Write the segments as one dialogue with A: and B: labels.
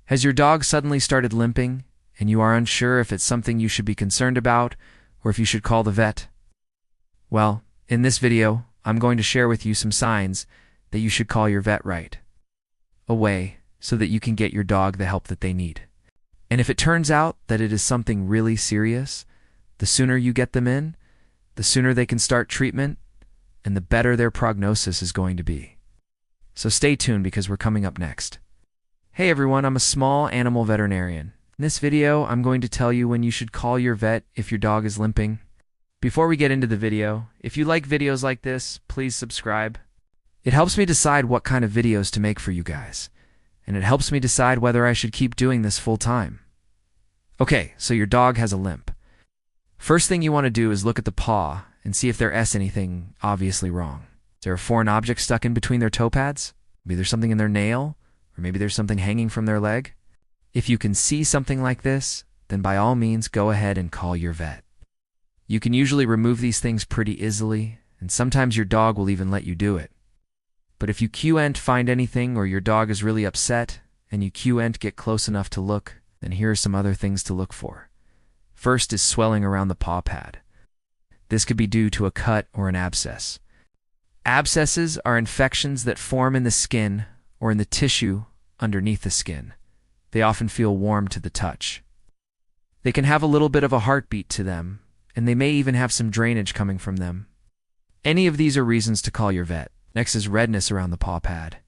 A: Has your dog suddenly started limping, and you are unsure if it's something you should be concerned about or if you should call the vet? Well, in this video, I'm going to share with you some signs that you should call your vet right away so that you can get your dog the help that they need. And if it turns out that it is something really serious, the sooner you get them in, the sooner they can start treatment, and the better their prognosis is going to be. So stay tuned because we're coming up next. Hey everyone, I'm a small animal veterinarian. In this video, I'm going to tell you when you should call your vet if your dog is limping. Before we get into the video, if you like videos like this, please subscribe. It helps me decide what kind of videos to make for you guys, and it helps me decide whether I should keep doing this full time. Okay, so your dog has a limp. First thing you want to do is look at the paw and see if there's anything obviously wrong. Is there a foreign object stuck in between their toe pads? Maybe there's something in their nail, or maybe there's something hanging from their leg. If you can see something like this, then by all means go ahead and call your vet. You can usually remove these things pretty easily, and sometimes your dog will even let you do it. But if you can't find anything or your dog is really upset and you can't get close enough to look, then here are some other things to look for. First is swelling around the paw pad. This could be due to a cut or an abscess. Abscesses are infections that form in the skin or in the tissue underneath the skin. They often feel warm to the touch. They can have a little bit of a heartbeat to them, and they may even have some drainage coming from them. Any of these are reasons to call your vet. Next is redness around the paw pad.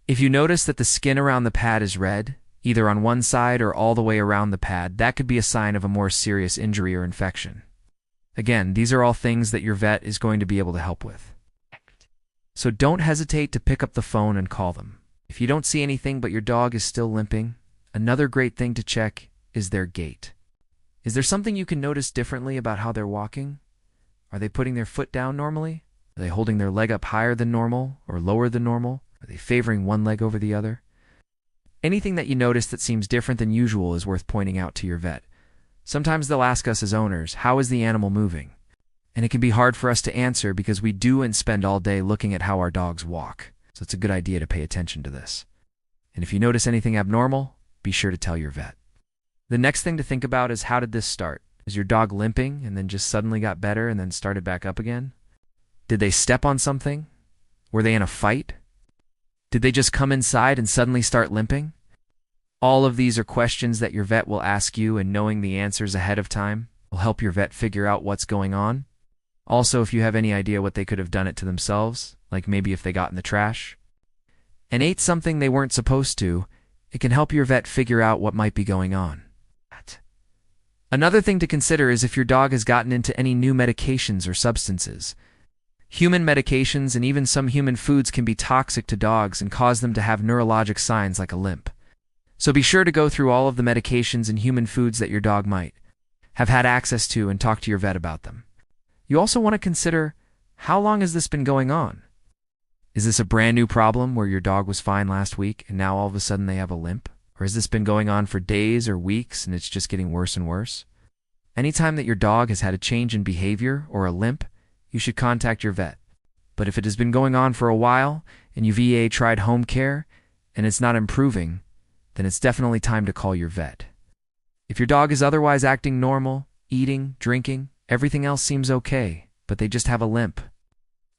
A: If you notice that the skin around the pad is red, either on one side or all the way around the pad, that could be a sign of a more serious injury or infection. Again, these are all things that your vet is going to be able to help with. So don't hesitate to pick up the phone and call them. If you don't see anything but your dog is still limping, another great thing to check is their gait. Is there something you can notice differently about how they're walking? Are they putting their foot down normally? Are they holding their leg up higher than normal or lower than normal? Are they favoring one leg over the other? Anything that you notice that seems different than usual is worth pointing out to your vet. Sometimes they'll ask us as owners, how is the animal moving? And it can be hard for us to answer because we do and spend all day looking at how our dogs walk. So it's a good idea to pay attention to this. And if you notice anything abnormal, be sure to tell your vet. The next thing to think about is, how did this start? Is your dog limping and then just suddenly got better and then started back up again? Did they step on something? Were they in a fight? Did they just come inside and suddenly start limping? All of these are questions that your vet will ask you, and knowing the answers ahead of time will help your vet figure out what's going on. Also, if you have any idea what they could have done it to themselves, like maybe if they got in the trash and ate something they weren't supposed to, it can help your vet figure out what might be going on. Another thing to consider is if your dog has gotten into any new medications or substances. Human medications and even some human foods can be toxic to dogs and cause them to have neurologic signs like a limp. So be sure to go through all of the medications and human foods that your dog might have had access to and talk to your vet about them. You also want to consider, how long has this been going on? Is this a brand new problem where your dog was fine last week and now all of a sudden they have a limp? Or has this been going on for days or weeks and it's just getting worse and worse? Anytime that your dog has had a change in behavior or a limp, you should contact your vet. But if it has been going on for a while and you've tried home care and it's not improving, then it's definitely time to call your vet. If your dog is otherwise acting normal, eating, drinking, everything else seems okay, but they just have a limp,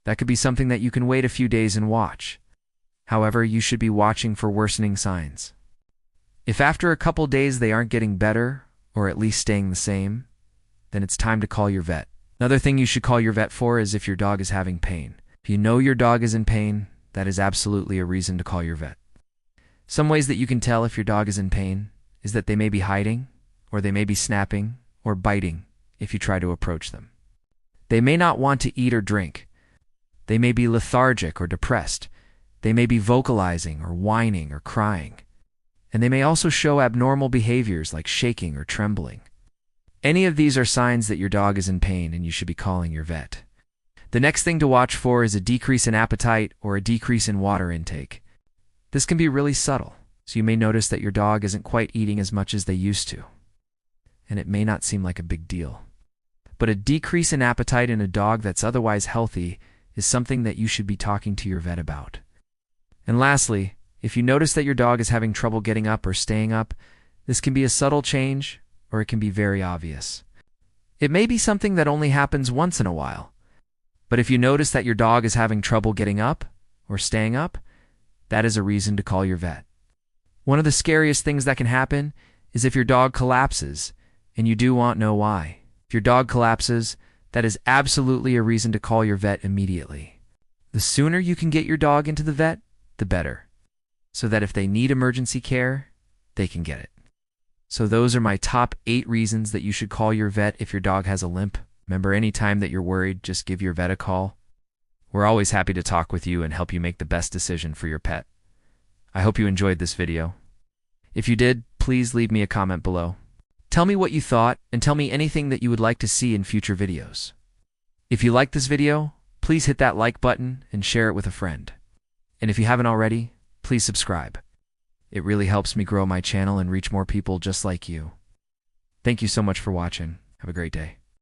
A: that could be something that you can wait a few days and watch. However, you should be watching for worsening signs. If after a couple days they aren't getting better, or at least staying the same, then it's time to call your vet. Another thing you should call your vet for is if your dog is having pain. If you know your dog is in pain, that is absolutely a reason to call your vet. Some ways that you can tell if your dog is in pain is that they may be hiding, or they may be snapping, or biting if you try to approach them. They may not want to eat or drink. They may be lethargic or depressed. They may be vocalizing or whining or crying. And they may also show abnormal behaviors like shaking or trembling. Any of these are signs that your dog is in pain and you should be calling your vet. The next thing to watch for is a decrease in appetite or a decrease in water intake. This can be really subtle, so you may notice that your dog isn't quite eating as much as they used to. And it may not seem like a big deal. But a decrease in appetite in a dog that's otherwise healthy is something that you should be talking to your vet about. And lastly, If you notice that your dog is having trouble getting up or staying up, this can be a subtle change or it can be very obvious. It may be something that only happens once in a while. But if you notice that your dog is having trouble getting up or staying up, that is a reason to call your vet. One of the scariest things that can happen is if your dog collapses, and you do want to know why. If your dog collapses, that is absolutely a reason to call your vet immediately. The sooner you can get your dog into the vet, the better, so that if they need emergency care, they can get it. So those are my top 8 reasons that you should call your vet if your dog has a limp. Remember, anytime that you're worried, just give your vet a call. We're always happy to talk with you and help you make the best decision for your pet. I hope you enjoyed this video. If you did, please leave me a comment below. Tell me what you thought and tell me anything that you would like to see in future videos. If you liked this video, please hit that like button and share it with a friend. And if you haven't already, please subscribe. It really helps me grow my channel and reach more people just like you. Thank you so much for watching. Have a great day.